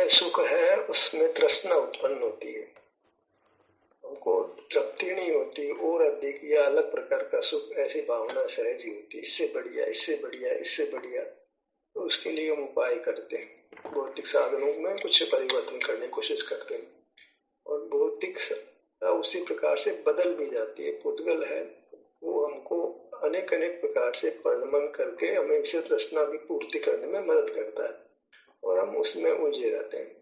विषय सुख है उसमें तृष्णा उत्पन्न होती है, हमको तृप्ति नहीं होती, और अधिक या अलग प्रकार का सुख ऐसी भावना सहज ही होती है, इससे बढ़िया इससे बढ़िया इससे बढ़िया। तो उसके लिए हम उपाय करते हैं, भौतिक साधनों में कुछ परिवर्तन करने की कोशिश करते हैं, और भौतिक उसी प्रकार से बदल भी जाती है। पुद्गल है वो हमको अनेक अनेक प्रकार से परिणमन करके हमें विषय तृष्णा की पूर्ति करने में मदद करता है, और हम उसमें उलझे रहते हैं।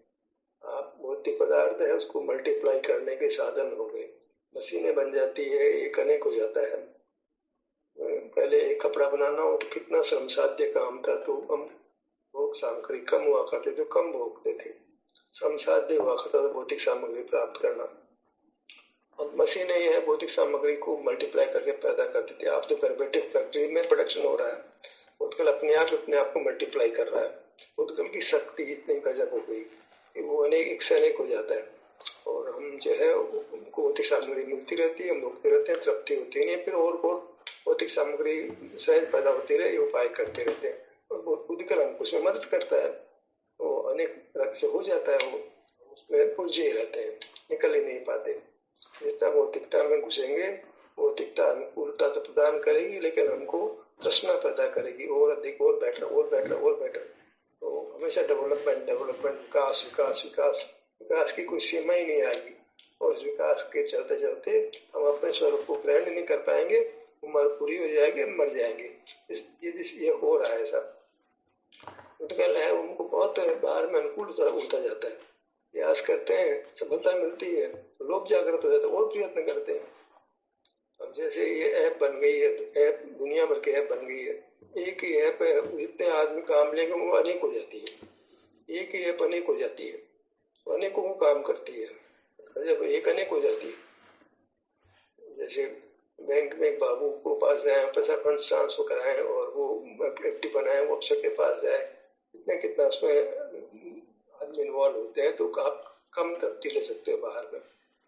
आप भौतिक पदार्थ है उसको मल्टीप्लाई करने के साधन हो गए, मशीनें बन जाती है, एक अनेक हो जाता है। पहले एक कपड़ा बनाना हो तो कितना श्रम साध्य काम था, तो हम भोग सामग्री कम हुआ करते तो कम भोगते थे, श्रम साध्य हुआ करता था भौतिक सामग्री प्राप्त करना। अब मशीनें ही है भौतिक सामग्री को मल्टीप्लाई करके पैदा करती थी। आप तो घर बैठे फैक्ट्री में प्रोडक्शन हो रहा है, भूतकाल अपने आप को मल्टीप्लाई कर रहा है। भूतकाल की शक्ति इतनी गजब हो गई कि वो अनेक एक से अनेक हो जाता है, और हम जो है उनको भौतिक सामग्री मिलती रहती है, हम भोगते रहते हैं, तृप्ति होती नहीं, फिर और भौतिक सामग्री सहज पैदा होती रहे, ये उपाय करते रहते हैं, और भूतकाल हमको उसमें मदद करता है। वो अनेक तरह से हो जाता है, वो उसमें उलझे रहते हैं, निकल ही नहीं पाते। जितना भौतिकता में घुसेंगे भौतिकता अनुकूलता तो प्रदान करेगी, लेकिन हमको तृष्णा पैदा करेगी, और अधिक, और बेटर, और बेटर, और बेटर। तो हमेशा डेवलपमेंट डेवलपमेंट, विकास विकास विकास, विकास की कोई सीमा ही नहीं आएगी, और इस विकास के चलते चलते हम अपने स्वरूप को ग्रहण नहीं कर पाएंगे, उम्र पूरी हो जाएगी, मर जाएंगे। ये हो रहा है सब। उत्कल है उनको बहुत बाहर में अनुकूल होता जाता है, प्रयास करते हैं, सफलता मिलती है तो लोग जागृत हो जाते हैं और प्रयत्न करते हैं। अब जैसे ये ऐप बन गई है, तो ऐप दुनिया भर की ऐप बन गई है, एक ही ऐप है, जितने आदमी काम लेंगे वो अनेक हो जाती है, एक ही ऐप अनेक हो जाती है, अनेकों को काम करती है, जब एक अनेक हो जाती है। जैसे बैंक में एक बाबू को पास जाए, पैसा फंड ट्रांसफर कराएं और वो एफडी बनाए, वो अफसर के पास जाए, कितना उसमें आदमी इन्वॉल्व होते हैं, तो आप कम तब्दी ले सकते हो बाहर में।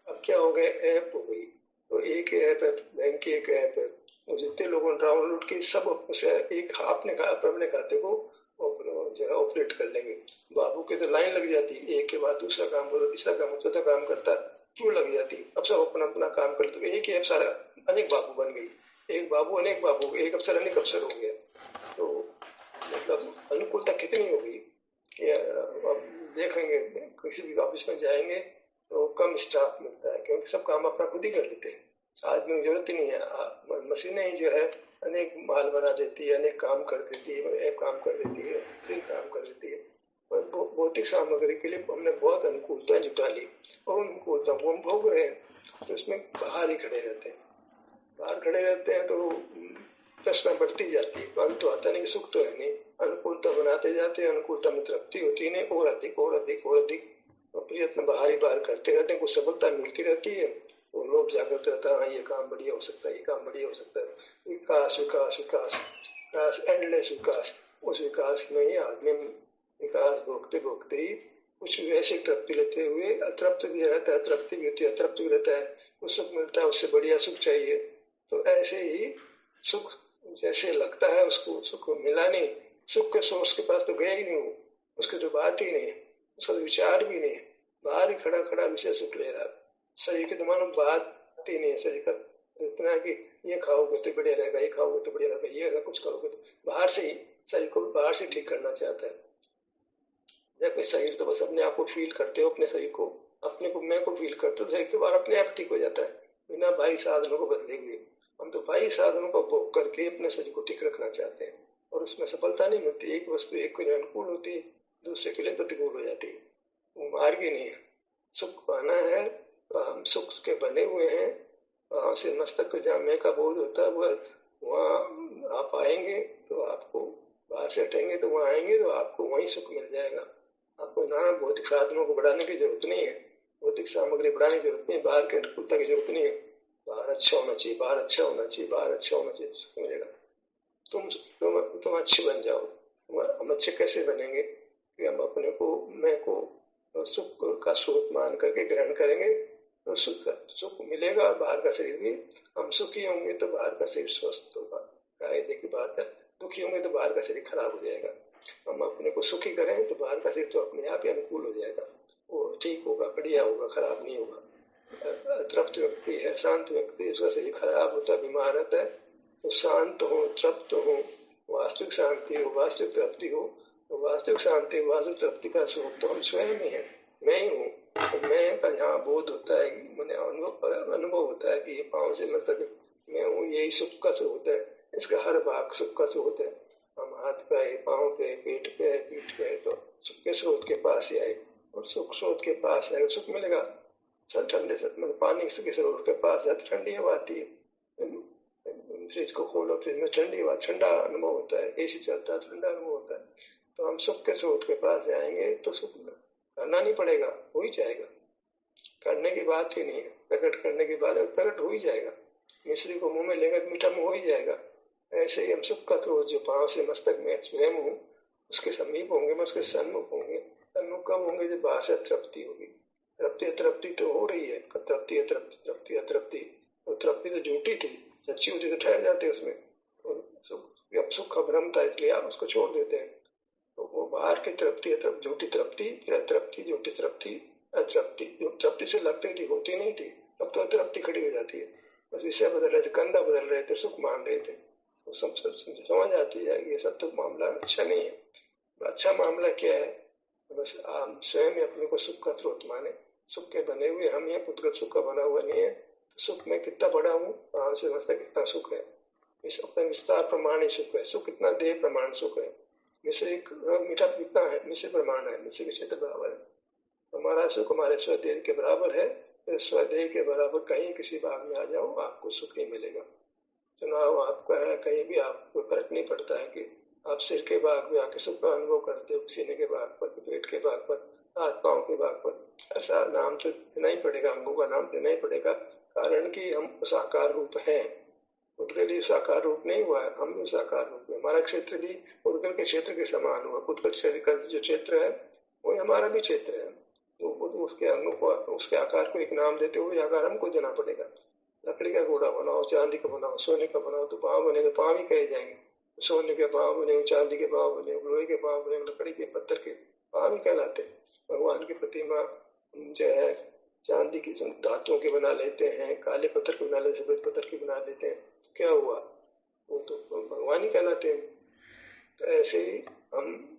अब क्या हो गया, ऐप हो गई, तो एक ऐप है, बैंक की एक ऐप है, और जितने लोगों ने डाउनलोड की सब उसे एक अपने खाते को जो है ऑपरेट कर लेंगे। बाबू के तो लाइन लग जाती, एक के बाद दूसरा काम करो, तीसरा काम, चौथा काम करता, क्यों लग जाती? अब सब अपना अपना काम करते, तो एक ही ऐप सारा अनेक बाबू बन गई, एक बाबू अनेक बाबू, एक अफसर अनेक अफसर हो गया। तो मतलब अनुकूलता कितनी होगी कि अब देखेंगे किसी भी ऑफिस में जाएंगे तो कम स्टाफ मिलता है, क्योंकि सब काम अपना खुद ही कर लेते हैं, आदमी की जरूरत ही नहीं है। मशीनें ही जो है अनेक माल बना देती है, अनेक काम कर देती है, एक काम कर देती है, फिर काम कर देती है। भौतिक सामग्री के लिए हमने बहुत अनुकूलता जुटा ली, और अनुकूलता को हम भोग रहे हैं, तो उसमें बाहर ही खड़े रहते हैं, बाहर खड़े रहते हैं तो तृष्णा बढ़ती जाती है, अंत तो आता नहीं, सुख तो है नहीं। अनुकूलता बनाते जाते हैं, अनुकूलता में तृप्ति होती नहीं, और अधिक और अधिक और अधिक प्रयत्न बाहर ही बाहर करते रहते हैं, कुछ सफलता मिलती रहती है, तो लोग जागृत रहता है, ये काम बढ़िया हो सकता है, ये काम बढ़िया हो सकता है। विकास विकास विकास विकास, एंडलेस विकास। उस विकास में ही आदमी विकास भोगते भोगते ही कुछ वैसे तृप्ति लेते हुए अतृप्त भी रहता है, तृप्ति भी होती है, अतृप्त भी रहता है, कुछ सुख मिलता है, उससे बढ़िया सुख चाहिए। तो ऐसे ही सुख जैसे लगता है उसको, सुख मिला नहीं, सुख के सोर्स के पास तो गया ही नहीं, वो उसके तो बात ही नहीं, उसका विचार भी नहीं, बाहर ही खड़ा खड़ा विषय सुख ले रहा। शरीर के तो मानो बात ही नहीं है, शरीर का इतना है कि ये खाओगे तो बढ़िया रहेगा, ये खाओगे तो बढ़िया रहेगा, ये कुछ करोगे तो बाहर से ही शरीर को बाहर से ठीक करना चाहता है। जब शरीर तो बस अपने आप को फील करते हो, अपने शरीर को, अपने को, मैं को फील करते हो, शरीर के बाहर अपने आप ठीक हो जाता है, बिना बाह्य साधनों को बदले हुए। हम तो बाह्य साधनों का भोग करके अपने शरीर को ठीक रखना चाहते हैं, और उसमें सफलता नहीं मिलती। एक वस्तु एक के लिए अनुकूल होती है, दूसरे के लिए प्रतिकूल हो जाती है, वो मार्ग ही नहीं है। सुख पाना है तो हम सुख के बने हुए हैं, वहां से मस्तक जहाँ मैं का बोध होता है, वहाँ आप आएंगे तो आपको, बाहर से हटेंगे तो वहाँ आएंगे तो आपको वहीं सुख मिल जाएगा। आपको नाना भौतिक साधनों को बढ़ाने की जरूरत नहीं है, भौतिक सामग्री बढ़ाने की जरूरत नहीं है, बाहर की अनुकूलता की जरूरत नहीं है। बाहर अच्छा होना चाहिए, बाहर अच्छा होना चाहिए, बाहर अच्छा होना चाहिए, सुख मिलेगा। तुम अच्छे बन जाओ। हम अच्छे कैसे बनेंगे कि हम अपने को, मैं को सुख का स्रोत मान करके ग्रहण करेंगे तो सुख मिलेगा। बाहर का शरीर भी, हम सुखी होंगे तो बाहर का शरीर स्वस्थ होगा, कायदे की बात है। दुखी होंगे तो बाहर का शरीर खराब हो जाएगा। हम अपने को सुखी करें तो बाहर का शरीर तो अपने आप ही अनुकूल हो जाएगा, वो ठीक होगा, बढ़िया होगा, खराब नहीं होगा। तृप्त व्यक्ति है, शांत व्यक्ति, उसका शरीर खराब होता है, बीमार रहता है, तो शांत हो, तृप्त हो, वास्तविक शांति हो, वास्तविक तृप्ति हो, तो वास्तविक शांति, वास्तविक तृप्ति का स्वरूप तो हम स्वयं ही है, मैं ही हूँ। तो मैं का यहाँ बोध होता है, मैंने अनुभव होता है कि ये पाँव से मस्तक मैं हूँ, यही सुख का स्रोत है, इसका हर भाग सुख का स्रोत है। हम हाथ पे है, पाँव पे, पेट पे है, पीठ पे है, तो सुख के स्रोत के पास ही आए, और सुख स्रोत के पास है सुख मिलेगा। सर ठंडे से मतलब पानी के स्रोत के पास है तो ठंडी हवा आती है। फ्रिज को खोलो, फ्रिज में ठंडी हवा, ठंडा अनुभव होता है, एसी चलता है, ठंडा अनुभव होता है। तो हम सुख के स्रोत के पास जाएंगे तो सुख करना नहीं पड़ेगा, हो ही जाएगा। करने की बात ही नहीं है, प्रकट करने की बात है, प्रकट हो ही जाएगा। मिश्री को मुंह में लेंगे तो मीठा मुंह हो ही जाएगा। ऐसे ही हम सुख का स्रोत जो पांव से मस्तक में स्वयं हूँ, उसके समीप होंगे, मैं उसके सन्मुख होंगे। सन्मुख कब होंगे? जब बाहर से तृप्ति होगी। तृप्ति अतृप्ति तो हो रही है, तृप्ति अतृप्ति, तृप्ति अतृप्ति। तो तृप्ति तो झूठी थी, सच्ची होती तो ठहर जाते उसमें। अब सुख का भ्रम था, इसलिए आप उसको छोड़ देते हैं। तो वो बाहर की तृप्ति, झूठी तृप्ति, फिर अतृप्ति, झूठी तृप्ति, अतृप्ति। जो तृप्ति से लगती थी, होती नहीं थी, तब तो अतृप्ति खड़ी हो जाती है। बस विषय बदल रहे थे, कंधा बदल रहे थे, सुख मान रहे थे, तो सब समझ आती है ये सब तो मामला अच्छा नहीं है। अच्छा मामला क्या है? तो बस आप स्वयं अपने को सुख का स्रोत माने, सुख के बने हुए हम ये खुद सुख का बना हुआ नहीं है। तो सुख में कितना बड़ा हूँ, पाँव से मस्तक कितना सुख है, इस अपने विस्तार प्रमाण ही सुख है। सुख कितना देह प्रमाण सुख है, मिश्री मीठा कितना है, मिश्री प्रमाण है, मिश्री के क्षेत्र बराबर है। हमारा सुख हमारे स्वदेह के बराबर है, तो स्वदेह के बराबर कहीं किसी भाग में आ जाओ, आपको सुख नहीं मिलेगा। चुनाव आपका है, कहीं भी आपको फर्क नहीं पड़ता है कि आप सिर के भाग में आके सुख का अनुभव करते हो, सीने के भाग पर, पेट के भाग पर, हाथ पांव के भाग पर। ऐसा नाम तो देना ही पड़ेगा, अंगों का नाम देना ही पड़ेगा, कारण कि हम साकार रूप हैं। उद्गल ही साकार रूप नहीं हुआ है, हम भी साकार रूप है। हमारा क्षेत्र भी उद्गल के क्षेत्र के समान हुआ। उद्गल शरीर का जो क्षेत्र है वही हमारा भी क्षेत्र है। तो उसके अंगों को, उसके आकार को एक नाम देते हुए आकार हमको देना पड़ेगा। लकड़ी का घोड़ा बनाओ, चांदी का बनाओ, सोने का बनाओ, तो पाँव बने तो पाँव ही कहे जाएंगे। सोने के पाँव बने, चांदी के पाँव बने, लोहे के पाँव बने, लकड़ी के, पत्थर के पाँव ही कहलाते। भगवान की प्रतिमा जो है चांदी की, धातुओं के बना लेते हैं, काले पत्थर के बना लेते, सफेद पत्थर के बना लेते हैं, क्या हुआ? वो तो भगवान ही कहलाते हैं। तो ऐसे ही हम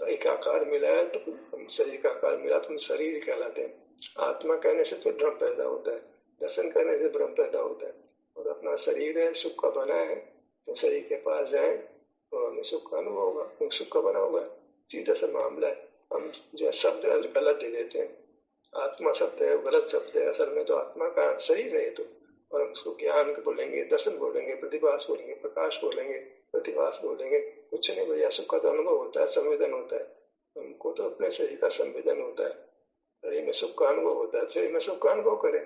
एक आकार मिला है तो हम शरीर का आकार मिला तो हम शरीर कहलाते हैं। आत्मा कहने से तो भ्रम पैदा होता है, दर्शन करने से भ्रम पैदा होता है। और अपना शरीर है, सुख का बना है, तो शरीर के पास जाए तो हमें सुख का अनुभव होगा, सुख का बना होगा। सीधा सा मामला है। हम जो शब्द गलत दे देते हैं, आत्मा शब्द है गलत शब्द है, असल में तो आत्मा का शरीर है तो। और हम उसको ज्ञान बोलेंगे, दर्शन बोलेंगे, प्रतिभास बोलेंगे, प्रकाश बोलेंगे, प्रतिभास बोलेंगे, कुछ नहीं भैया। सुख का तो अनुभव होता है, संवेदन होता है। हमको तो अपने शरीर का संवेदन होता है, शरीर में सुख का अनुभव होता है, शरीर में सुख का अनुभव करें।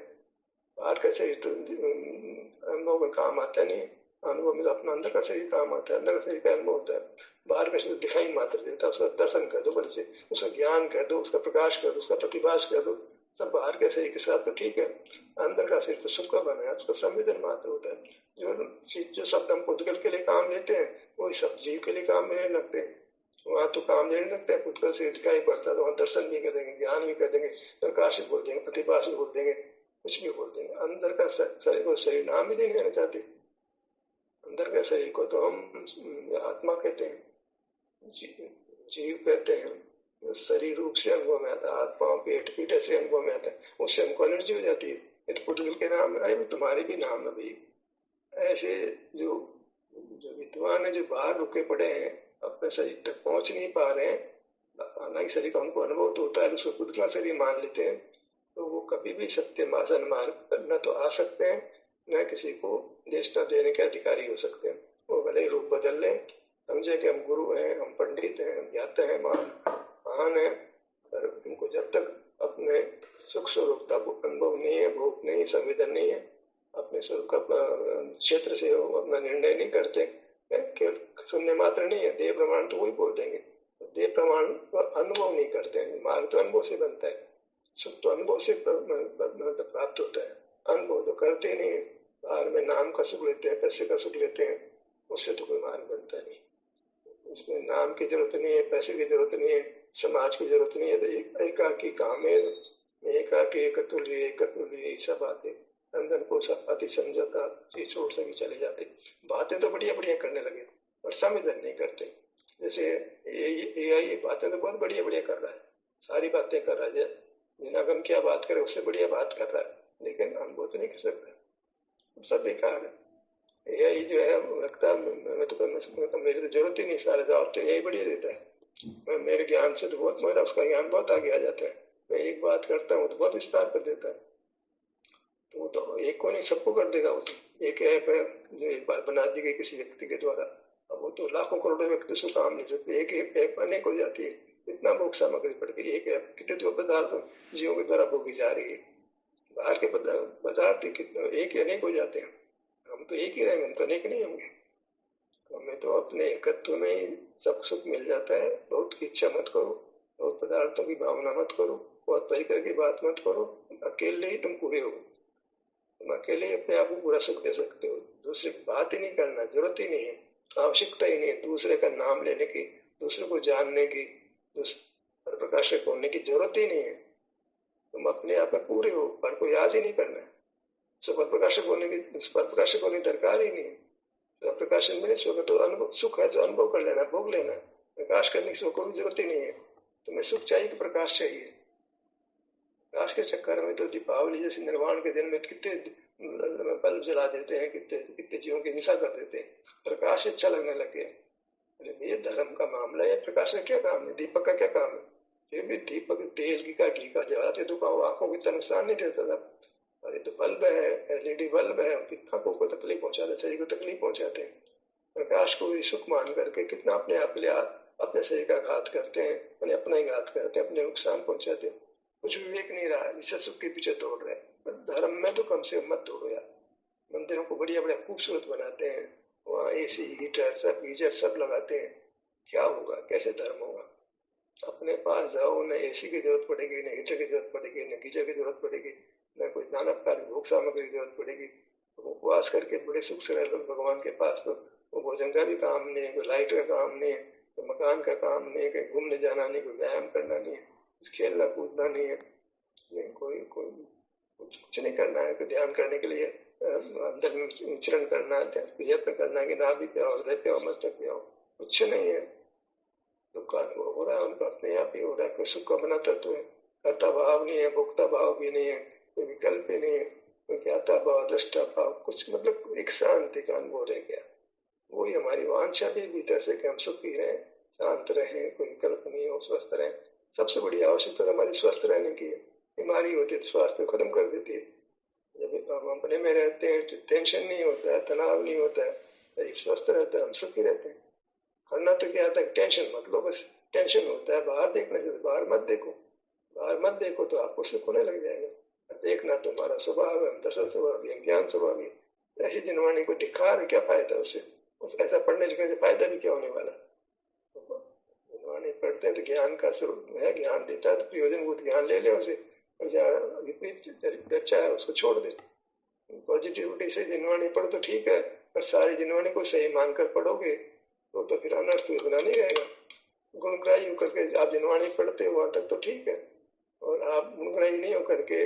बाहर का शरीर तो अनुभव में काम आता नहीं, अनुभव में अपना अंदर का शरीर काम आता है, अंदर का शरीर का अनुभव होता है। बाहर का शरीर दिखाई मात्र देता है, उसका दर्शन कर दो बल से, उसका ज्ञान कर दो, उसका प्रकाश कर दो, उसका प्रतिभास कर दो, सब बाहर के शरीर के साथ तो ठीक है। अंदर का शरीर तो सुख का बना है, उसका संवेदन मात्र होता है। जो शब्द हम उद्गल के लिए काम लेते हैं वही सब जीव के लिए काम लेने लगते हैं। वहाँ तो काम लेने लगते हैं, उद्गल से दिखाई पड़ता है तो वहाँ दर्शन भी कर देंगे, ज्ञान भी कर देंगे, प्रकाश भी बोल देंगे, प्रतिभास भी बोल देंगे, कुछ भी बोल देंगे। अंदर का शरीर को शरीर नाम ही नहीं देना चाहते। अंदर के शरीर को तो हम आत्मा कहते हैं, जीव कहते हैं। शरीर रूप से अनुभव में आता है, हाथ पांव पेट पीठ ऐसे अनुभव में आता है, उससे हमको एनर्जी हो जाती है। ये तो उद्गल के नाम है, तुम्हारे भी नाम है भाई। ऐसे जो विद्वान है, जो बाहर रुके पड़े हैं, अपने शरीर तक पहुंच नहीं पा रहे हैं, हालांकि शरीर का हमको अनुभव तो होता है, उसको खुद का शरीर मान लेते हैं, तो वो कभी भी सत्य मार्ग मार्ग न तो आ सकते हैं, न किसी को देशना देने के अधिकारी हो सकते हैं। वो भले रूप बदल लें, समझे कि हम गुरु हैं, हम पंडित हैं, हम ज्ञाता हैं, महान है, पर उनको जब तक अपने सुख स्वरूप का अनुभव नहीं है, भोग नहीं, संवेदन नहीं है, अपने स्वरूप का क्षेत्र से अपना निर्णय नहीं करते, केवल सुनने मात्र नहीं है, देह प्रमाण तो वही बोल देंगे, देह प्रमाण अनुभव नहीं करते हैं। मार्ग तो अनुभव से बनता है, सुख तो अनुभव से प्राप्त होता है, अनुभव तो करते नहीं है। बाहर में नाम का सुख लेते हैं, पैसे का सुख लेते हैं, उससे तो कोई मार्ग बनता नहीं। इसमें नाम की जरूरत नहीं है, पैसे की जरूरत नहीं है, समाज की जरूरत नहीं है। तो एकाकी काम है, एकाकी एकतुल्य सब बातें अंदर को सब अति समझौता चीज छोड़ सके चले जाते। बातें तो बढ़िया बढ़िया करने लगे और संवेदन नहीं करते। जैसे ये बातें तो बहुत बढ़िया बढ़िया कर रहा है, सारी बातें कर रहा है, जिना गम क्या बात करे उससे बढ़िया बात कर रहा है, लेकिन हम वो तो नहीं कर सकते, सब बेकार है। यही जो है लगता है मैं तो मेरी तो जरूरत ही नहीं, सारे जवाब तो यही बढ़िया देता है। मेरे ज्ञान से तो बहुत, मेरा उसका ज्ञान बहुत आगे आ जाता है। मैं एक बात करता हूँ तो बहुत विस्तार कर देता है। तो वो तो एक को नहीं सबको कर देगा। वो तो एक ऐप है जो एक बार बना दी गई किसी व्यक्ति के द्वारा, अब वो तो लाखों करोड़ों व्यक्ति से काम नहीं सकते। एक ऐप अनेक हो जाती है, इतना भोग सामग्री पड़ गई। एक ऐप कितने जो पदार्थ जीवों के द्वारा भोगी जा रही है, बाहर के पदार्थ कितने एक अनेक हो जाते हैं। हम तो एक ही रहेंगे, हम तो अनेक नहीं होंगे। तो हमें तो अपने एकत्व में ही सब सुख मिल जाता है। बहुत की इच्छा मत करो, बहुत पदार्थों की भावना मत करो, बहुत परिकर की बात मत करो। अकेले ही तुम पूरे हो, तुम अकेले अपने आप को पूरा सुख दे सकते हो। दूसरे की बात ही नहीं करना, जरूरत ही नहीं है, आवश्यकता ही नहीं है। दूसरे का नाम लेने की, दूसरे को जानने की, पर प्रकाशक होने की जरूरत ही नहीं है। तुम अपने आप में पूरे हो, पर को याद ही नहीं करना है। पर प्रकाशक होने की, पर प्रकाशक होने की दरकार ही नहीं है। तो प्रकाशन में स्व तो अनुभव सुख है, जो अनुभव कर लेना, भोग लेना। प्रकाश करने की कोई जरूरत ही नहीं है। तुम्हें सुख चाहिए कि प्रकाश चाहिए? प्रकाश के चक्कर में तो दीपावली जैसे निर्वाण के दिन में कितने बल्ब जला देते हैं, कितने कितने जीवों की हिंसा कर देते हैं। प्रकाश अच्छा लगने लगे। अरे ये धर्म का मामला है, प्रकाश का क्या काम है? दीपक का क्या काम है? फिर भी दीपक तेल का घी का जलाते तो आंखों को इतना नुकसान नहीं देता था। अरे तो बल्ब है, एलईडी बल्ब है, कितना को तकलीफ पहुंचाते, शरीर को तकलीफ पहुंचाते हैं। प्रकाश को सुख मान करके कितना अपने आप के अपने शरीर का घात करते हैं, अपना ही घात करते हैं, अपने नुकसान पहुंचाते हैं। कुछ विवेक नहीं रहा है, इसे सुख के पीछे दौड़ रहे हैं। पर धर्म में तो कम से कम मत दौड़ो यार। मंदिरों को बढ़िया बढ़िया खूबसूरत बनाते हैं, वहाँ एसी हीटर सब गीजर सब लगाते हैं, क्या होगा? कैसे धर्म होगा? अपने पास जाओ, न एसी की जरूरत पड़ेगी, न हीटर की जरूरत पड़ेगी, न गीजर की जरूरत पड़ेगी, न कोई नाना प्रकार की भोग सामग्री की जरूरत पड़ेगी। तो उपवास करके बड़े सुख से रह लो भगवान के पास। तो वो भोजन का भी काम नहीं है, कोई लाइट का काम नहीं है, कोई मकान का काम नहीं है, कहीं घूमने जाना नहीं, कोई व्यायाम करना नहीं है, खेलना कूदना नहीं है, कोई कोई कुछ नहीं करना है। तो ध्यान करने के लिए अंदर में विचरण करना है, यत्न करना है कि नाभि पे आओ, हृदय पे आओ, मस्तक पे आओ, कुछ नहीं है। दुख का अनुभव हो रहा है उनको, अपने आप ही हो रहा है। कोई सुख का बना तत्व है, कर्ता भाव नहीं है, भोक्ता भाव भी नहीं है, कोई विकल्प ही नहीं है, कोई ज्ञाता भाव, दृष्टा भाव, कुछ मतलब एक शांति का अनुभव रह गया। वही हमारी वांछा भी भीतर से कि हम सुखी रहें, शांत रहें, कोई विकल्प नहीं हो, स्वस्थ रहें। सबसे बड़ी आवश्यकता हमारी स्वस्थ रहने की है। बीमारी होती है तो स्वास्थ्य खत्म कर देती है। जब हम अपने में रहते हैं तो टेंशन नहीं होता है, तनाव नहीं होता है, शरीर स्वस्थ रहता है, हम सुखी रहते हैं। करना तो क्या था, टेंशन मत लो, बस टेंशन होता है बाहर देखने से, बाहर मत देखो। बाहर मत देखो तो आपको सुख होने लग जाएगा। देखना तुम्हारा स्वभाव है, दर्शन स्वभाव है, ज्ञान स्वभाव है। ऐसी जिनवाणी को दिखा रहे, क्या फायदा उससे? उस ऐसा पढ़ने लिखने से फायदा भी क्या होने वाला? जिनवाणी पढ़ते हैं तो ज्ञान का स्वरूप है, ज्ञान देता है तो प्रयोजनभूत ज्ञान ले ले उसे, और जहाँ विपरीत चर्चा है उसको छोड़ दे। पॉजिटिविटी से जिनवाणी पढ़ो तो ठीक है, पर सारी जिनवाणी को सही मानकर पढ़ोगे तो फिर अनर्थ बना नहीं रहेगा। गुणग्राही होकर के आप जिनवाणी पढ़ते हो वहां तक तो ठीक है, और आप गुणग्राही नहीं होकर के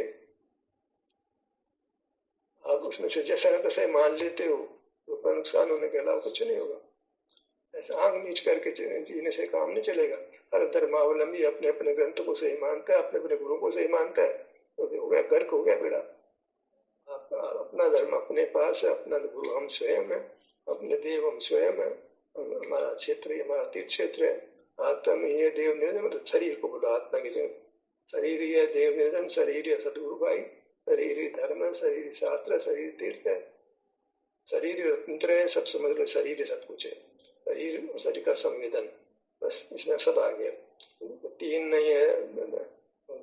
आप उसमें से जैसा ना तैसा मान लेते हो तो नुकसान होने के अलावा कुछ नहीं होगा। ऐसा आंख नीच करके जीने से काम नहीं चलेगा। हर धर्मावलंबी अपने अपने ग्रंथ को सही मानता है, अपने अपने गुरु को सही मानता है, तो हो गया गर्क, हो गया बेड़ा। अपना धर्म अपने पास है, अपना गुरु हम स्वयं है, अपने देव हम स्वयं है, हमारा क्षेत्र हमारा तीर्थ क्षेत्र है। आत्मा ही है देव निर्जन, मतलब शरीर को बोला आत्मा के लिए। शरीर ही है देव निर्जन, शरीर है सदगुरु भाई, शरीर ही धर्म है, शरीर ही शास्त्र, शरीर तीर्थ है, शरीर रत्नत्र है, सब समझ लो, शरीर सब कुछ है। शरीर और शरीर का संवेदन, बस इसमें सब आ गया। तीन नहीं है,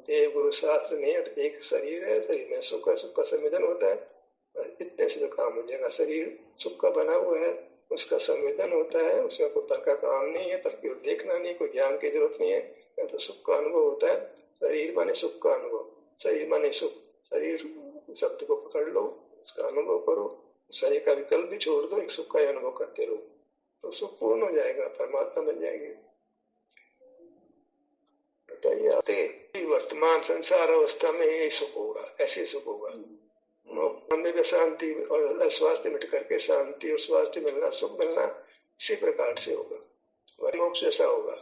देव गुरु शास्त्र नहीं है, तो एक शरीर है, शरीर में सुख है, सुख का संवेदन होता है। इतने से जो काम हो जाएगा। शरीर सुख का बना हुआ है, उसका संवेदन होता है, उसमें कोई पर का काम नहीं है, पर की ओर देखना नहीं, कोई ज्ञान की जरूरत नहीं है, तो सुख का अनुभव होता है। शरीर माने सुख का अनुभव, शरीर माने सुख। शरीर शब्द को पकड़ लो, उसका अनुभव करो, शरीर का विकल्प भी छोड़ दो, एक सुख का अनुभव करते रहो। तो सुख पूर्ण हो जाएगा, परमात्मा बन जाएंगे। बताइए आप, वर्तमान संसार अवस्था में यही सुख होगा, ऐसे सुख होगा। में भी शांति और अस्वास्थ्य मिट करके शांति और स्वास्थ्य मिलना, सुख मिलना, इसी प्रकार से होगा, वही मोक्ष जैसा होगा।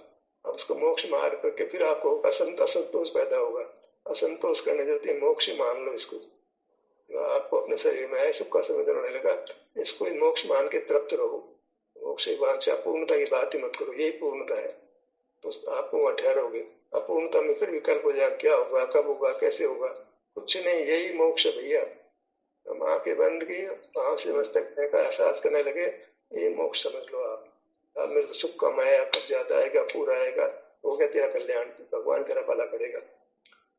अब उसको मोक्ष मार करके फिर आपको असंतोष पैदा होगा। असंतोष करने जरूरत, मोक्ष मान लो इसको। आपको अपने शरीर में है सुख का संवेदन होने लगा, इसको मोक्ष मान के तृप्त रहो। मोक्ष वांछा पूर्णता की बात ही मत करो, यही पूर्णता है, तो आपको वहां ठहरोगे। अपूर्णता में फिर विकल्प हो जाए, क्या होगा, कब होगा, कैसे होगा, कुछ नहीं, यही मोक्ष भैया। हम आंखें बंद की, पांव से मस्तक का एहसास करने लगे, ये मोक्ष समझ लो आप। अब मेरे तो सुख कमाया, कब ज्यादा आएगा, पूरा आएगा, हो गया तेरा कल्याण, भगवान तेरा भला करेगा।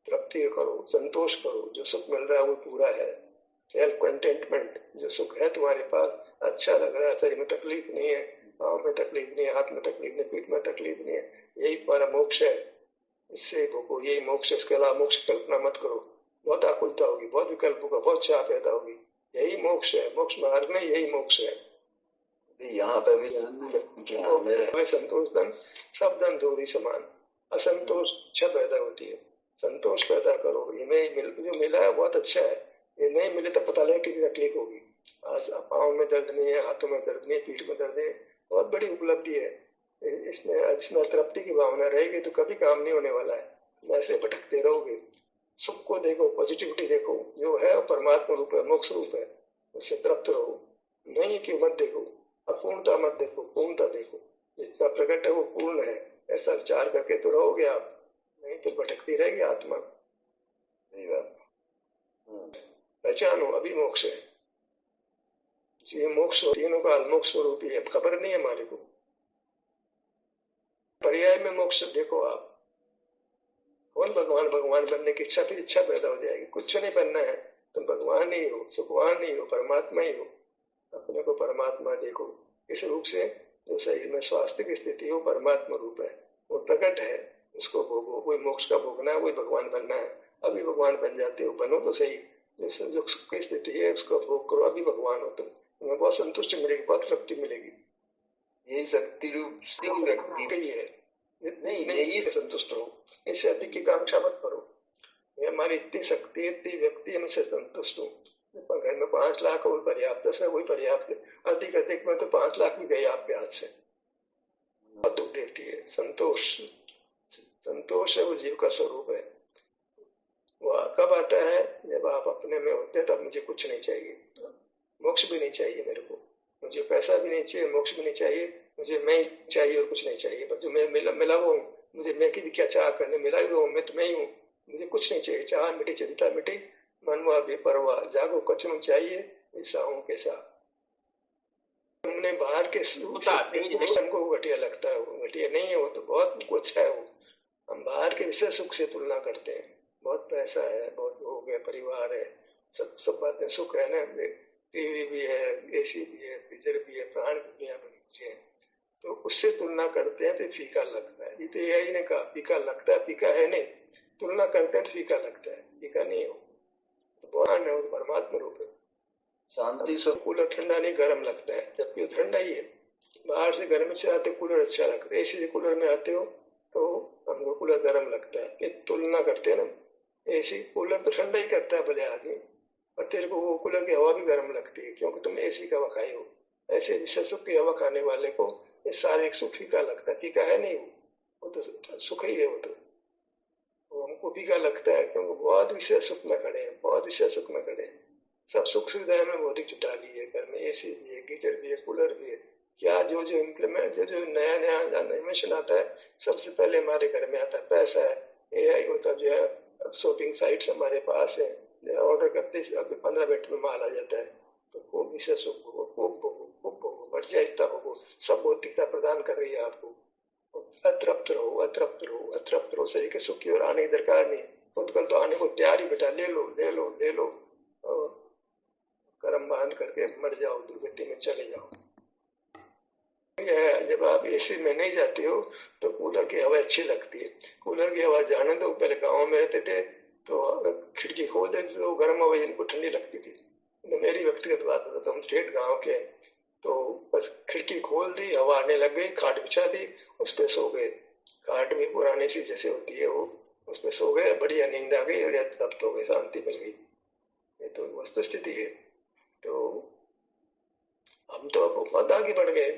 तृप्ति करो, संतोष करो, जो सुख मिल रहा है वो पूरा है। सेल्फ कंटेंटमेंट, जो सुख है तुम्हारे पास, अच्छा लग रहा है, शरीर में तकलीफ नहीं है, पाँव में तकलीफ नहीं है, हाथ में तकलीफ नहीं, पीठ में तकलीफ नहीं है, यही तुम्हारा मोक्ष है। इससे भोगो, यही मोक्ष। इसके अलावा मोक्ष की कल्पना मत करो, बहुत आकुलता होगी, बहुत विकल्प होगा, बहुत चाह पैदा होगी। यही मोक्ष है, मोक्ष मार्ग में यही मोक्ष है। यहाँ पे भी संतोष धन सब धन दूरी समान। असंतोष इच्छा पैदा होती है, संतोष पैदा करो। ये जो मिला है बहुत अच्छा है, ये नहीं मिले तो पता लगे कितनी तकलीफ होगी। आज पाँव में दर्द नहीं है, हाथों में दर्द नहीं है, पीठ में दर्द है, बहुत बड़ी उपलब्धि है। इसमें तृप्ति की भावना रहेगी तो कभी काम नहीं होने वाला है। ऐसे भटकते रहोगे। सुख को देखो, पॉजिटिविटी देखो, जो है वो परमात्मा रूप है, मोक्ष रूप है, उससे तृप्त रहो। नहीं कि मत देखो, अपूर्णता मत देखो, पूर्णता देखो, जितना प्रकट है वो पूर्ण है, ऐसा विचार करके तो रहोगे आप, नहीं तो भटकती रहेगी आत्मा। पहचानो अभी मोक्ष है, ये मोक्ष तीनों का मोक्ष स्वरूप ही है, खबर नहीं है हमारे को। पर्याय में मोक्ष देखो आप, कौन भगवान, भगवान बनने की इच्छा, फिर इच्छा पैदा हो जाएगी। कुछ नहीं बनना है, तुम भगवान ही हो, सुखवान ही हो, परमात्मा ही हो। अपने को परमात्मा देखो, इस रूप से जो शरीर में स्वास्थ्य की स्थिति हो परमात्मा रूप है, वो प्रकट है, उसको भोगो। वही मोक्ष का भोगना है, वही भगवान बनना है। अभी भगवान बन जाते हो, बनो तो सही। जो सुख की स्थिति है उसको भोग करो, अभी भगवान हो तुम, तुम्हें बहुत संतुष्टि मिलेगी, बहुत तृप्ति मिलेगी। यही शक्ति रूप व्यक्ति है, नहीं संतुष्ट हो, इससे अधिक की कांक्षा मत करो। ये हमारी इतनी शक्ति, इतनी व्यक्ति, हम इससे संतुष्ट हो। घर में 5 लाख और पर्याप्त है, वही पर्याप्त है। अधिक अधिक में तो 5 लाख भी गए आपके हाथ से, बहुत दुख देती है। संतोष है वो जीव का स्वरूप है। वो कब आता है, जब आप अपने में होते हैं, तब मुझे कुछ नहीं चाहिए, मोक्ष भी नहीं चाहिए मेरे को, मुझे पैसा भी नहीं चाहिए, मोक्ष भी नहीं चाहिए, मुझे मैं ही चाहिए और कुछ नहीं चाहिए। बस जो मैं मिला वो मुझे, मैं की भी क्या चाह करने, मिला ही वो, मैं तो मैं ही हूँ, मुझे कुछ नहीं चाहिए। चाह मिटी, चिंता मिटी, मनवा बेपरवाह, जागो कचनू चाहिए, ऐसा हूँ कैसा। हमने बाहर के हमको घटिया लगता है, वो घटिया नहीं है, वो तो बहुत कुछ है। वो हम बाहर के विषय सुख से तुलना करते हैं, बहुत पैसा है, बहुत हो गया, परिवार है, सब बातें सुख है ना, टीवी भी है, एसी भी है, फ्रीजर भी है, प्राण की दुनिया बनी है, तो उससे तुलना करते हैं तो फीका लगता है। ये तो यही ने कहा फीका लगता है, फीका है नहीं, तुलना करते हैं तो फीका लगता है, फीका नहीं हो। भगवान है, वो परमात्मा रूप है। शांति से कूलर ठंडा नहीं गर्म लगता है, जबकि वो ठंडा ही है। बाहर से गर्मी से आते कूलर अच्छा लगता है, एसी से कूलर में आते हो तो हमको कूलर गर्म लगता है। ये तुलना करते हैं ना, एसी कूलर तो ठंडा ही करता है भले आदमी, और तेरे को वो कूलर की हवा भी गर्म लगती है क्योंकि तुम एसी का हवा खाए हो। ऐसे विषय सुख की हवा खाने वाले को ये सारे सुख फीका लगता है। फीका है नहीं, वो तो सुख ही है। वो तो हमको फीका लगता है क्योंकि बहुत विषय सुख में खड़े हैं, बहुत विषय सुख में खड़े हैं। सब सुख सुविधाएं में भौतिक जुटा ली है, घर में एसी भी है, गीजर भी है, कूलर भी है, क्या जो इम्प्लीमेंट, जो नया इन्वेंशन आता है, सबसे पहले हमारे घर में आता है पैसा है। एआई होता जो है, शॉपिंग साइट्स हमारे पास है, ऑर्डर करते अभी 15 मिनट में माल आ जाता है। तो खूब विषय सुख भोगो, खूब भोगो, बढ़ जाए इतना भोगो, सब भौतिकता प्रदान कर रही है आपको। अतृप्त रहो, अतृप्त रहो, अतृप्त रहो, शरीर के सुख की ओर आने की दरकार नहीं। उत्कल तो आने को तैयार ही बेटा, ले लो ले लो ले लो, कर्म बांध करके मर जाओ, दुर्गति में चले जाओ। जब आप एसी में नहीं जाते हो तो कूलर की हवा अच्छी लगती है। कूलर की हवा जाने दो, पहले गाँव में रहते थे तो खिड़की खोल देते तो गर्म हवा इनको ठंडी लगती थी। तो मेरी व्यक्तिगत बात बताता हूँ, स्टेट गाँव के, तो बस खिड़की खोल दी, हवा आने लग गई, खाट बिछा दी, उस पे सो गए। खाट भी पुरानी सी जैसे होती है वो, उस पे सो गए, बढ़िया नींद आ गई, बढ़िया तब तो गई, शांति मिल गई। ये तो वस्तु स्थिति है। तो हम तो अब बहुत आगे बढ़ गए,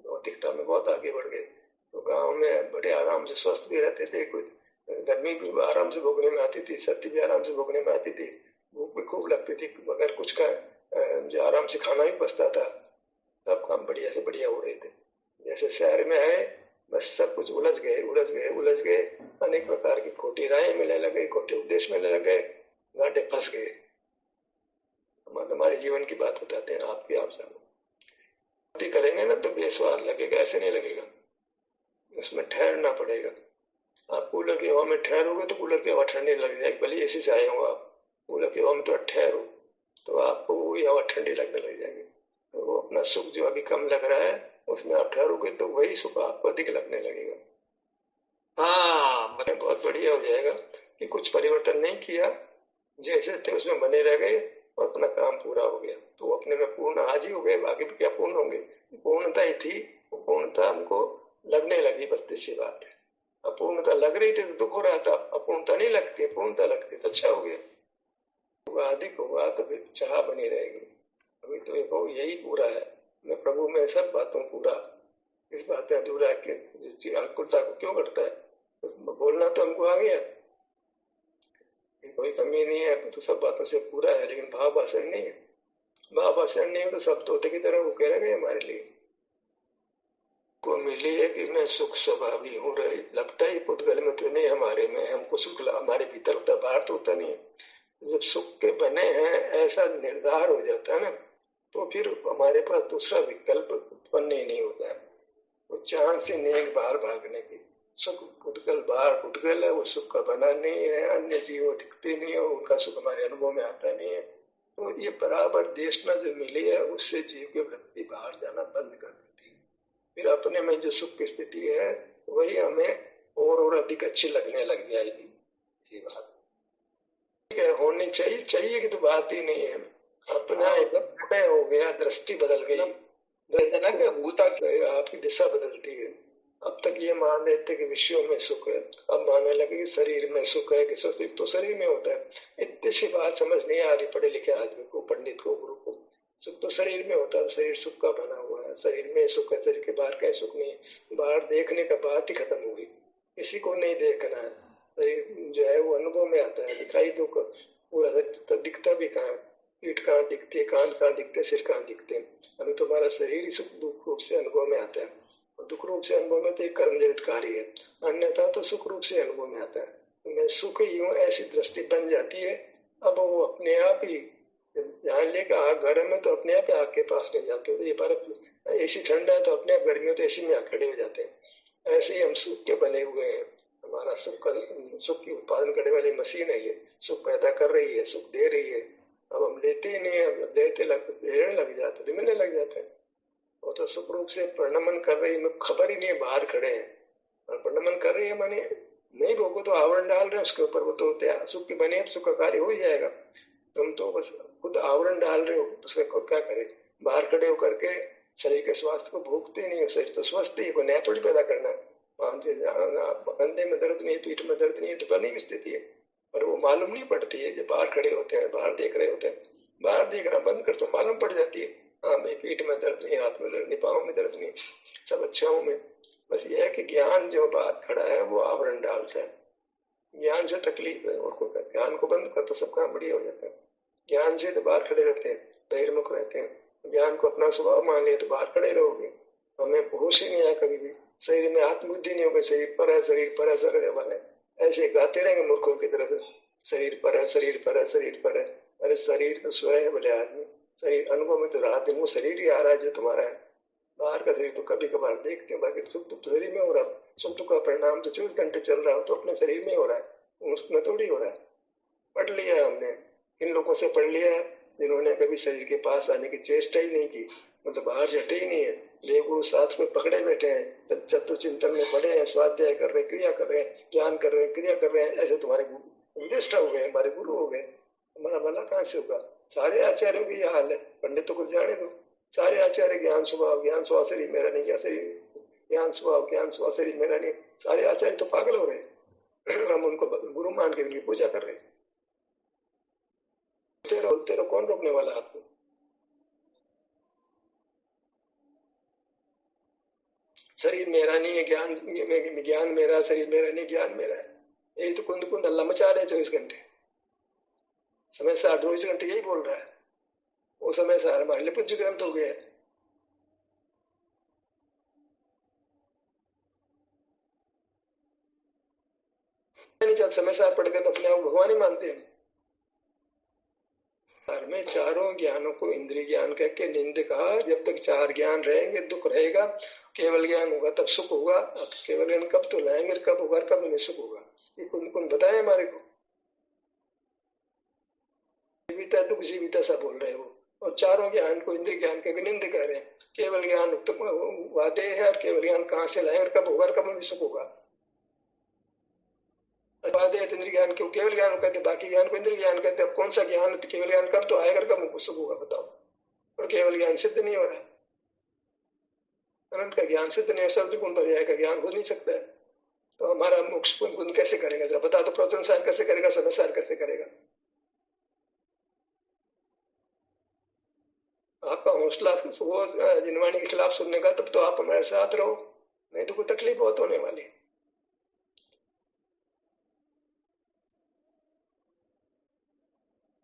भौतिकता में बहुत आगे बढ़ गए। तो गांव में बड़े आराम से स्वस्थ भी रहते थे, कुछ गर्मी भी आराम से भोगने में आती थी, सर्दी भी आराम से भोगने में आती थी, भूख भी खूब लगती थी, मगर कुछ का जो आराम से खाना भी पचता था, सब काम बढ़िया से बढ़िया हो रहे थे। जैसे शहर में आए, बस सब कुछ उलझ गए, उलझ गए, उलझ गए, अनेक प्रकार की खोटी राहें मिलने लगे, खोटे उपदेश मिलने लगे, घाटे फंस गए। हम हमारे जीवन की बात बताते हैं, आपकी आप जानो। करेंगे ना तो बेस्वाद लगेगा, ऐसे नहीं लगेगा, उसमें ठहरना पड़ेगा। आप कूलर की हवा में ठहरोगे तो कूलर की हवा ठंडी लग जाएगी, भले एसी से आए हो आप, कूलर की हवा में तो ठहरो तो आपको वही हवा ठंडी लगने लग जाएगी। तो वो अपना सुख जो अभी कम लग रहा है उसमें आप ठहरोगे तो वही सुख आपको अधिक लगने लगेगा। हाँ, मतलब बहुत बढ़िया हो जाएगा कि कुछ परिवर्तन नहीं किया, जैसे थे उसमें बने रह गए और अपना काम पूरा हो गया, तो अपने में पूर्ण आज ही हो गए, बाकी भी क्या पूर्ण होंगे। पूर्णता ही थी, वो पूर्णता हमको लगने लगी, बस इसी बात है। अपूर्णता लग रही थी तो दुख हो रहा था, अपूर्णता नहीं लगती, पूर्णता लगती तो अच्छा हो गया। अधिक होगा तो फिर चाह बनी रहेगी। अभी तो एक यही पूरा है, मैं प्रभु में सब बातों पूरा, इस बातें अधूरा के आकुलता को क्यों करता है, तो बोलना तो हमको आ गया, कोई कमी नहीं है, तो सब बातों से पूरा है, लेकिन भाव आसन नहीं है। भाव आसन नहीं है तो सब तोते की तरह वो कह रहे हैं हमारे लिए को मिली है कि मैं सुख स्वभावी हूँ, रही लगता है पुद्गल में तो नहीं, हमारे में हमको सुख हमारे भीतर होता, बाहर तो होता नहीं है। जब सुख के बने हैं ऐसा निर्धार हो जाता है ना, तो फिर हमारे पास दूसरा विकल्प उत्पन्न ही नहीं होता है। वो चांद से नेक बाहर भागने की, सुख पुद्गल बाहर पुद्गल है, वो सुख का बना नहीं है, अन्य जीव दिखते नहीं है, उनका सुख हमारे अनुभव में आता नहीं है। तो ये बराबर देशना जो मिली है उससे जीव की वृत्ति बाहर जाना बंद कर देती है, फिर अपने में जो सुख की स्थिति है वही हमें और अधिक अच्छी लगने लग जाएगी। ये बात होनी चाहिए, चाहिए की तो बात ही नहीं है, अपना एकदम हो गया, दृष्टि बदल गई, आपकी दिशा बदलती है। अब तक ये मान रहे थे कि विषयों में सुख है, अब मानने लगे कि शरीर में सुख है, कि सुख तो शरीर में होता है। इतनी सी बात समझ नहीं आ रही पढ़े लिखे आदमी को, पंडित को, गुरु को। सुख तो शरीर में होता है, शरीर सुख का बना हुआ है, शरीर में सुख है, शरीर के बाहर का सुख नहीं है। बाहर देखने का बात ही खत्म हो गई, किसी को नहीं देखना है, शरीर जो है वो अनुभव में आता है, दिखाई तो पूरा तो दिखता भी कहाँ, पीठ कहाँ दिखती है, कान कहाँ दिखते, सिर कहाँ दिखते हैं। अभी तो हमारा शरीर ही सुख दुख रूप से अनुभव में आता है, और दुख रूप से अनुभव में तो एक कर्म जनित कार्य है, अन्यथा तो सुख रूप से अनुभव में आता है। तो मैं सुख ही हूँ ऐसी दृष्टि बन जाती है। अब वो अपने आप ही यहाँ लेकर आग घर में तो अपने आप आग के पास नहीं जाते, ये बर्फ एसी ठंडा है तो अपने आप गर्मी हो तो एसी में आग खड़े हो जाते हैं। ऐसे ही हम सुख के बने हुए हैं, हमारा सुख की उत्पादन करने वाली मशीन है, ये सुख पैदा कर रही है, सुख दे रही है। अब हम लेते ही नहीं है, लेते लग जाते, मिलने लग जाते हैं। वो तो सुख रूप से परिणमन कर रही है, खबर ही नहीं है, बाहर खड़े हैं और परिणमन कर रही है, माने नहीं भोगो तो आवरण डाल रहे हैं उसके ऊपर, वो तो सुख के बने सुख का कार्य हो ही जाएगा। तुम तो बस खुद आवरण डाल रहे हो, दूसरे को क्या करे, बाहर खड़े होकर के शरीर के स्वास्थ्य को भोगते नहीं हो। शरीर तो स्वस्थ ही, को नया थोड़ी पैदा करना है। कंधे में दर्द नहीं है, पीठ में दर्द नहीं है, तो बनी की स्थिति है, पर वो मालूम नहीं पड़ती है। जब बाहर खड़े होते हैं, बाहर देख रहे होते हैं, बाहर देखना बंद कर तो मालूम पड़ जाती है, हाँ मैं पीठ में दर्द नहीं, हाथ में दर्द नहीं, पाँव में दर्द नहीं, सब अच्छा हूँ मैं। बस ये है कि ज्ञान जो बाहर खड़ा है वो आवरण डालता है, ज्ञान से तकलीफ है, और कोई ज्ञान को बंद कर तो सब काम बढ़िया हो जाता है। ज्ञान से तो बाहर खड़े रहते हैं, बहिर्मुख रहते हैं, ज्ञान को अपना स्वभाव मान लिया तो बाहर खड़े रहोगे। हमें होश ही नहीं आया कभी भी, शरीर में आत्मबुद्धि नहीं होगी, शरीर पर है, शरीर पर है, शरीर वाला है, ऐसे गाते रहेंगे मूर्खों की तरह से, शरीर पर है, शरीर पर है, शरीर पर है। अरे शरीर तो स्वयं है बोले आदमी, शरीर अनुभव में तो रात दिन वो शरीर ही आ रहा है जो तुम्हारा है, बाहर का शरीर तो कभी कभार देखते हैं, बाकी सुख तो शरीर में हो रहा है। सुख का परिणाम तो 24 घंटे चल रहा हो तो अपने शरीर में हो रहा है, उसमें थोड़ी हो रहा है। पढ़ लिया है हमने, इन लोगों से पढ़ लिया है जिन्होंने कभी शरीर के पास आने की चेष्टा ही नहीं की, मतलब बाहर से हटे ही नहीं है, देवगुरु साथ में पकड़े बैठे हैं, चतु चिंतन में पड़े हैं, स्वाध्याय कर रहे, क्रिया कर रहे हैं, ज्ञान कर रहे हैं, क्रिया कर रहे हैं, ऐसे तुम्हारे उपदेष्टा हो गए, हमारे गुरु हो गए, हमारा भला कहाँ से होगा। सारे आचार्यों की यह हाल है, पंडितों को जाने दो, सारे आचार्य ज्ञान स्वभाव शरीर मेरा नहीं, ज्ञान शरीर ज्ञान स्वभाव शरीर मेरा नहीं, सारे आचार्य तो पागल हो रहे। हम उनको गुरु मान के उनकी पूजा कर रहे। बोलते रहो, कौन रोकने वाला आपको? शरीर मेरा नहीं है, ज्ञान मेरा, शरीर मेरा नहीं, ज्ञान मेरा है। यही तो कुंद कुंद अल्लाह मचा रहे 24 घंटे। समय सार 24 घंटे यही बोल रहा है। वो समय सार हमारे लिए पूज्य ग्रंथ हो गया है। नहीं चल, समय सार पढ़ के तो अपने आप भगवान ही मानते हैं। में चारों ज्ञानों को इंद्रिय ज्ञान कह के निंद कहा। जब तक चार ज्ञान रहेंगे दुख रहेगा, केवल ज्ञान होगा तब सुख होगा। अब केवल ज्ञान कब तो लाएंगे, कब होगा, कब में सुख होगा, ये कुंद कुंद बताए हमारे को। जीविता दुख जीविता सब बोल रहे हैं वो, और चारों ज्ञान को इंद्रिय ज्ञान के निंद कर रहे हैं। केवल ज्ञान वादे है, और केवल ज्ञान कहाँ से लाएंगे, कब होगा, कब में सुख होगा। वादे इंद्रिय ज्ञान क्यों केवल ज्ञान कहते, बाकी ज्ञान को इंद्रिय ज्ञान कहते। अब कौन सा ज्ञान केवल ज्ञान कब तो आएगा, कब हमको सुख होगा बताओ। और केवल ज्ञान सिद्ध नहीं हो रहा है। अनंत का ज्ञान सिद्ध नहीं हो, शब्द गुण पर्याय का ज्ञान हो नहीं सकता है। तो हमारा मोक्ष गुण कैसे करेगा जरा बता तो। प्रवचन सार कैसे करेगा, समय सार कैसे करेगा? आपका हौसला हो जिनवाणी के खिलाफ सुनने का, तब तो आप हमारे साथ रहो, नहीं तो कोई तकलीफ बहुत होने वाली।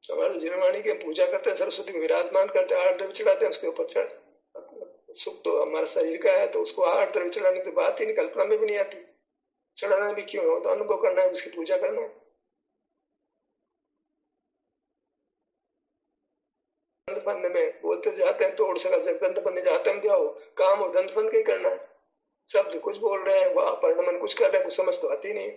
हमारे जिनवाणी की पूजा करते हैं, सरस्वती को विराजमान करते हैं, 8 द्रव्य चढ़ाते हैं उसके ऊपर चढ़। सुख तो हमारा शरीर का है, तो उसको 8 द्रव्य चढ़ाने की बात ही नहीं, कल्पना में भी नहीं आती। चढ़ाना भी क्यों हो, तो अनुभव करना है, उसकी पूजा करना है। दंतपन्ने में बोलते जाते हैं, तोड़ सका दंतपन्ने जाते हम जाओ, काम हो दंतपन का ही करना है। शब्द कुछ बोल रहे हैं, वहां परिणमन कुछ कर रहे हैं, कुछ समझ तो आती नहीं।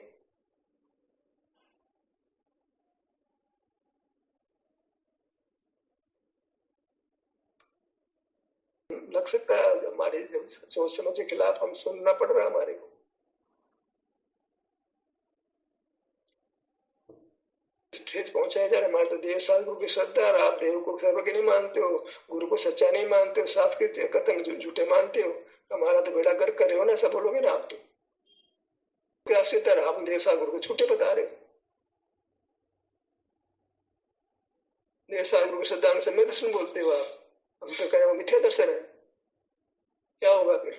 लग सकता है हमारे सोच समझ के खिलाफ हम सुनना पड़ रहा है हमारे को। ठेस पहुंचाया जा रहा है हमारे तो देव शास्त्र की श्रद्धा। आप देव को सर्वज्ञ नहीं मानते हो, गुरु को सच्चा नहीं मानते हो, शास्त्र के कथन झूठे मानते हो। हमारा तो बेड़ा गर्क करे हो ना, ऐसा बोलोगे ना आप तो। क्या आश्रित है, आप देव शास्त्र गुरु को झूठे बता रहे हो। देव शास्त्र गुरु को श्रद्धा से मैं दर्शन बोलते हो आप, हम तो कह रहे हो मिथ्या दर्शन है। क्या होगा फिर?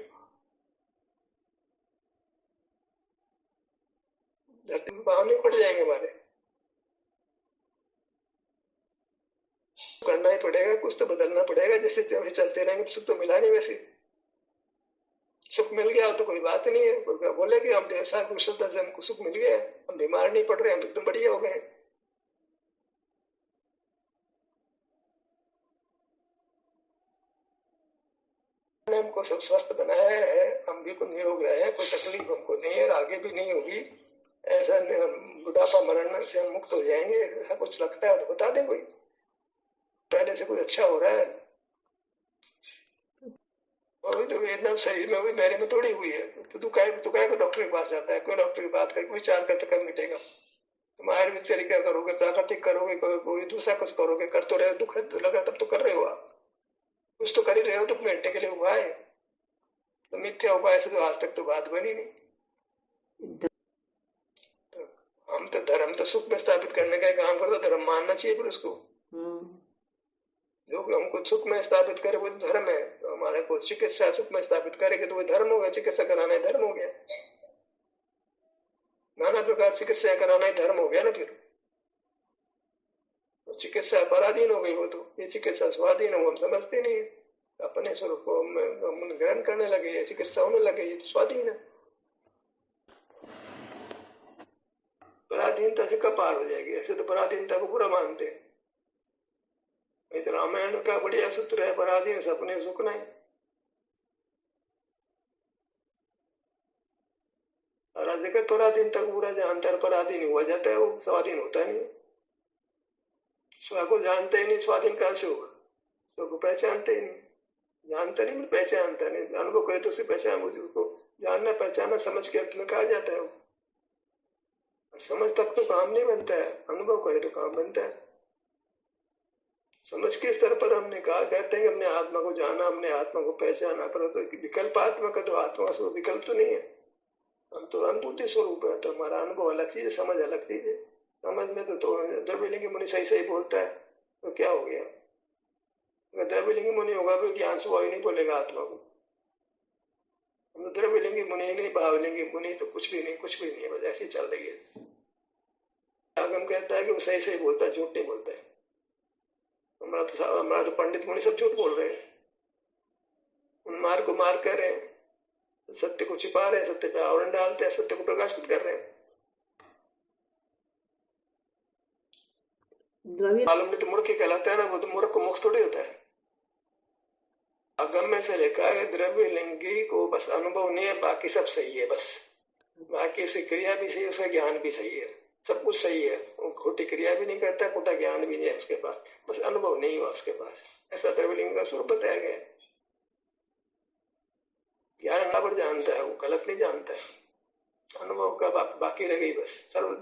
धरती में पाँव नहीं पड़ जाएंगे हमारे। करना ही पड़ेगा, कुछ तो बदलना पड़ेगा। जैसे चलते रहेंगे तो सुख तो मिला नहीं। वैसे सुख मिल गया तो कोई बात नहीं है, कोई बोले कि हम देवसा की श्रद्धा से हमको सुख मिल गया, हम बीमार नहीं पड़ रहे, हम एकदम बढ़िया हो गए। हमको सब स्वस्थ बनाया है, हम बिल्कुल निरोग रहे हैं, कोई तकलीफ हमको नहीं है, आगे भी नहीं होगी। ऐसा बुढ़ापा मरण से हम मुक्त हो जाएंगे, ऐसा कुछ लगता है तो बता दें कोई, पहले से कुछ अच्छा हो रहा है। और तो वेदना शरीर में, मेरे में थोड़ी हुई है। तो तू काय को डॉक्टर के पास जाता है? कोई डॉक्टर की बात करके विचार करते कब मिटेगा? तुम आयुर्वेद तरीका करोगे, प्राकृतिक करोगे, कोई दूसरा कुछ करोगे, कर तो रहे हो, दुख तो लगा तब तो कर रहे हो आप, कुछ तो कर ही रहे हो। दुख मिटने के लिए उपाय तो मिथ्या उपाय से तो आज तक तो बात बनी नहीं। तो हम तो धर्म तो सुख में स्थापित करने का काम करता, धर्म मानना चाहिए फिर उसको। जो हमको सुख में स्थापित करे वो धर्म है। तो हमारे को चिकित्सा सुख में स्थापित करेगा तो वो धर्म हो गया। चिकित्सा कराना ही धर्म हो गया, नाना प्रकार चिकित्सा कराना ही धर्म हो गया ना। फिर तो चिकित्सा पराधीन हो गई वो, तो ये चिकित्सा स्वाधीन हो, हम समझते नहीं, अपने स्वरूप को हम ग्रहण करने लगे, चिकित्सा होने लगे, ये तो स्वाधीन है। पराधीनता से कब पार हो जाएगी? ऐसे तो पराधीनता को बुरा मानते हैं। तो रामायण का बढ़िया सूत्र है, पराधीन सपने सुख नहीं। जगत पराधीन तक पूरा जानता है, पराधीन हुआ जाता है, वो स्वाधीन होता नहीं। स्व को जानते ही नहीं, स्वाधीन कहां से होगा? स्व को पहचानते ही नहीं, जानता नहीं, पहचानता नहीं। अनुभव करे तो उसे पहचान, उसको जानना पहचानना समझ के अर्थ में कहा जाता है। समझ तक तो काम नहीं बनता है, अनुभव करे तो काम बनता है। समझ के स्तर पर हमने कहा, कहते हैं कि हमने आत्मा को जाना, हमने आत्मा को पहचाना, पर तो विकल्प आत्मा का, तो आत्मा का स्वरूप विकल्प तो नहीं है। हम तो अनुभूति स्वरूप है, तो हमारा अनुभव अलग चीज है, समझ अलग चीज है। समझ में तो द्रव्यलिंगी मुनि सही सही बोलता है, तो क्या हो गया? अगर द्रव्यलिंगी मुनि होगा तो ज्ञान स्वभाव ही नहीं बोलेगा आत्मा को। हम तो द्रव्यलिंगी मुनि नहीं, भावलिंगी मुनि तो कुछ भी नहीं, कुछ भी नहीं है, बस ऐसी चल रही है। आगम कहता है कि वो सही सही बोलता है, झूठ नहीं बोलता है। हमारा तो पंडित मुनि सब झूठ बोल रहे हैं, उन मार को मार कर रहे हैं, सत्य को छिपा रहे हैं, सत्य पे आवरण डालते हैं, सत्य को प्रकाशित कर रहे हैं। मालूम नहीं तो मूर्ख ही कहलाता है ना, वो तो मूर्ख को मोक्ष थोड़ी होता है। आगम में से लिखा है द्रव्य लिंगी को बस अनुभव नहीं है, बाकी सब सही है, बस बाकी उसकी क्रिया भी सही है, उसका ज्ञान भी सही है, सब कुछ सही है, वो खोटी क्रिया भी नहीं करता, खोटा ज्ञान भी नहीं है उसके पास, बस अनुभव नहीं हुआ उसके पास। ऐसा द्रव्यलिंग का स्वरूप बताया गया। ज्ञान बराबर जानता है, वो गलत नहीं जानता है। अनुभव का बाकी रह गई बस सर्व